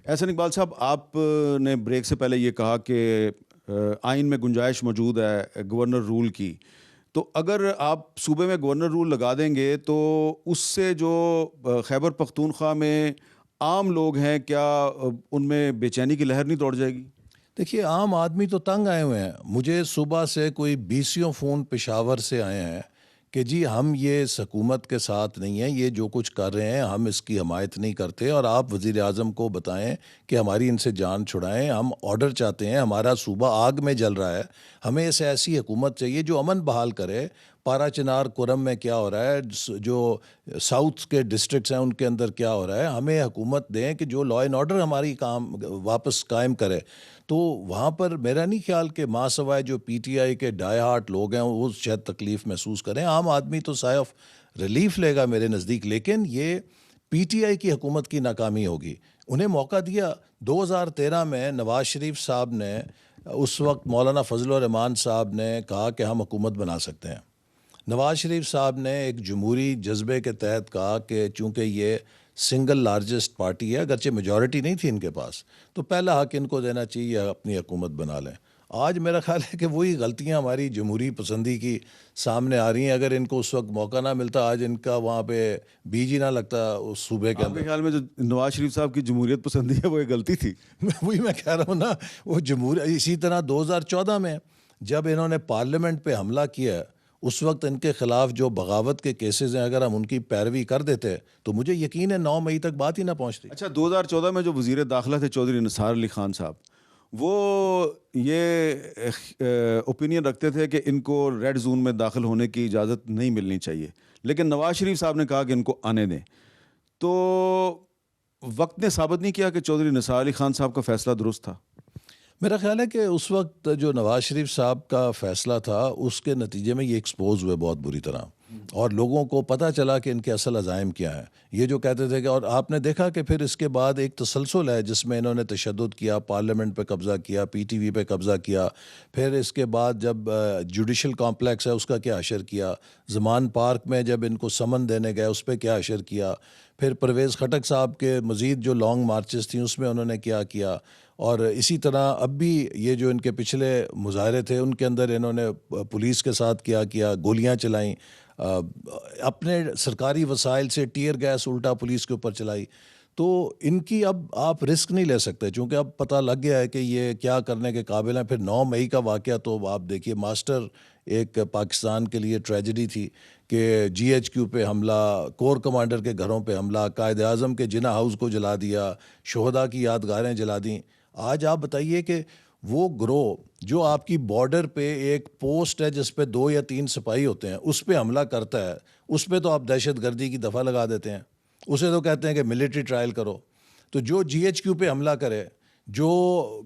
احسن اقبال صاحب، آپ نے بریک سے پہلے یہ کہا کہ آئین میں گنجائش موجود ہے گورنر رول کی، تو اگر آپ صوبے میں گورنر رول لگا دیں گے تو اس سے جو خیبر پختونخوا میں عام لوگ ہیں، کیا ان میں بے چینی کی لہر نہیں دوڑ جائے گی؟ دیکھیے، عام آدمی تو تنگ آئے ہوئے ہیں. مجھے صبح سے کوئی 20 فون پشاور سے آئے ہیں کہ جی ہم یہ اس حکومت کے ساتھ نہیں ہیں، یہ جو کچھ کر رہے ہیں ہم اس کی حمایت نہیں کرتے، اور آپ وزیر اعظم کو بتائیں کہ ہماری ان سے جان چھڑائیں. ہم آرڈر چاہتے ہیں، ہمارا صوبہ آگ میں جل رہا ہے، ہمیں اس ایسی حکومت چاہیے جو امن بحال کرے. پارا چنار کرم میں کیا ہو رہا ہے، جو ساؤتھ کے ڈسٹرکٹس ہیں ان کے اندر کیا ہو رہا ہے، ہمیں حکومت دیں کہ جو لا اینڈ آرڈر ہماری کام واپس قائم کرے. تو وہاں پر میرا نہیں خیال کہ ماں سوائے جو پی ٹی آئی کے ڈائی ہارٹ لوگ ہیں وہ شاید تکلیف محسوس کریں. عام آدمی تو سائے آف ریلیف لے گا میرے نزدیک، لیکن یہ پی ٹی آئی کی حکومت کی ناکامی ہوگی. انہیں موقع دیا 2013 میں، نواز شریف صاحب نے، اس وقت مولانا فضل الرحمان صاحب نے کہا کہ ہم حکومت بنا سکتے ہیں. نواز شریف صاحب نے ایک جمہوری جذبے کے تحت کہا کہ چونکہ یہ سنگل لارجسٹ پارٹی ہے، اگرچہ میجورٹی نہیں تھی ان کے پاس، تو پہلا حق ان کو دینا چاہیے، اپنی حکومت بنا لیں. آج میرا خیال ہے کہ وہی غلطیاں ہماری جمہوری پسندی کی سامنے آ رہی ہیں. اگر ان کو اس وقت موقع نہ ملتا، آج ان کا وہاں پہ بیج ہی نہ لگتا اس صوبے کے آپ کے اندر. خیال میں جو نواز شریف صاحب کی جمہوریت پسندی ہے وہ ایک غلطی تھی؟ وہی میں کہہ رہا ہوں نا، وہ اسی طرح 2014 میں جب انہوں نے پارلیمنٹ پہ حملہ کیا، اس وقت ان کے خلاف جو بغاوت کے کیسز ہیں، اگر ہم ان کی پیروی کر دیتے تو مجھے یقین ہے 9 مئی تک بات ہی نہ پہنچتی. اچھا، 2014 میں جو وزیر داخلہ تھے چودھری نثار علی خان صاحب، وہ یہ اوپینین رکھتے تھے کہ ان کو ریڈ زون میں داخل ہونے کی اجازت نہیں ملنی چاہیے، لیکن نواز شریف صاحب نے کہا کہ ان کو آنے دیں. تو وقت نے ثابت نہیں کیا کہ چودھری نثار علی خان صاحب کا فیصلہ درست تھا؟ میرا خیال ہے کہ اس وقت جو نواز شریف صاحب کا فیصلہ تھا اس کے نتیجے میں یہ ایکسپوز ہوئے بہت بری طرح، اور لوگوں کو پتہ چلا کہ ان کے اصل عزائم کیا ہیں. یہ جو کہتے تھے کہ، اور آپ نے دیکھا کہ پھر اس کے بعد ایک تسلسل ہے جس میں انہوں نے تشدد کیا، پارلیمنٹ پہ قبضہ کیا، پی ٹی وی پہ قبضہ کیا، پھر اس کے بعد جب جوڈیشل کمپلیکس ہے اس کا کیا اشر کیا، زمان پارک میں جب ان کو سمن دینے گئے اس پہ کیا اشر کیا، پھر پرویز خٹک صاحب کے مزید جو لانگ مارچز تھیں اس میں انہوں نے کیا کیا. اور اسی طرح اب بھی یہ جو ان کے پچھلے مظاہرے تھے ان کے اندر انہوں نے پولیس کے ساتھ کیا گولیاں چلائیں، اپنے سرکاری وسائل سے ٹیئر گیس الٹا پولیس کے اوپر چلائی. تو ان کی اب آپ رسک نہیں لے سکتے، چونکہ اب پتہ لگ گیا ہے کہ یہ کیا کرنے کے قابل ہیں. پھر 9 مئی کا واقعہ تو آپ دیکھیے، ماسٹر ایک پاکستان کے لیے ٹریجڈی تھی کہ جی ایچ کیو پہ حملہ، کور کمانڈر کے گھروں پہ حملہ، قائد اعظم کے جناح ہاؤس کو جلا دیا، شہداء کی یادگاریں جلا دیں. آج آپ بتائیے کہ وہ گروہ جو آپ کی بارڈر پہ ایک پوسٹ ہے جس پہ 2 یا 3 سپاہی ہوتے ہیں اس پہ حملہ کرتا ہے، اس پہ تو آپ دہشت گردی کی دفعہ لگا دیتے ہیں، اسے تو کہتے ہیں کہ ملٹری ٹرائل کرو. تو جو جی ایچ کیو پہ حملہ کرے، جو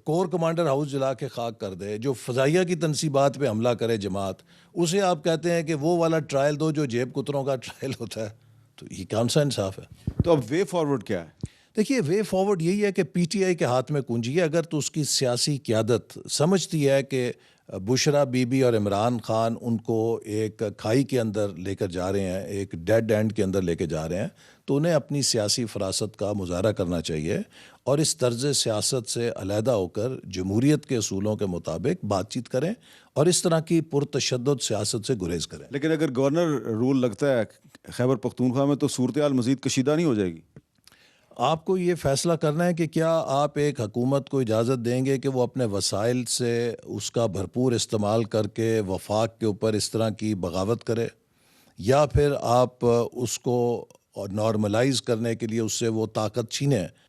کور کمانڈر ہاؤس جلا کے خاک کر دے، جو فضائیہ کی تنصیبات پہ حملہ کرے جماعت، اسے آپ کہتے ہیں کہ وہ والا ٹرائل دو جو جیب کتروں کا ٹرائل ہوتا ہے. تو یہ کون سا انصاف ہے؟ تو اب وے فارورڈ کیا ہے؟ دیکھیے، وے فارورڈ یہی ہے کہ پی ٹی آئی کے ہاتھ میں کنجی ہے. اگر تو اس کی سیاسی قیادت سمجھتی ہے کہ بشرا بی بی اور عمران خان ان کو ایک کھائی کے اندر لے کر جا رہے ہیں، ایک ڈیڈ اینڈ کے اندر لے کے جا رہے ہیں، تو انہیں اپنی سیاسی فراست کا مظاہرہ کرنا چاہیے اور اس طرز سیاست سے علیحدہ ہو کر جمہوریت کے اصولوں کے مطابق بات چیت کریں اور اس طرح کی پرتشدد سیاست سے گریز کریں. لیکن اگر گورنر رول لگتا ہے خیبر پختونخوا میں تو صورتحال مزید کشیدہ نہیں ہو جائے گی؟ آپ کو یہ فیصلہ کرنا ہے کہ کیا آپ ایک حکومت کو اجازت دیں گے کہ وہ اپنے وسائل سے اس کا بھرپور استعمال کر کے وفاق کے اوپر اس طرح کی بغاوت کرے، یا پھر آپ اس کو نارملائز کرنے کے لیے اس سے وہ طاقت چھینیں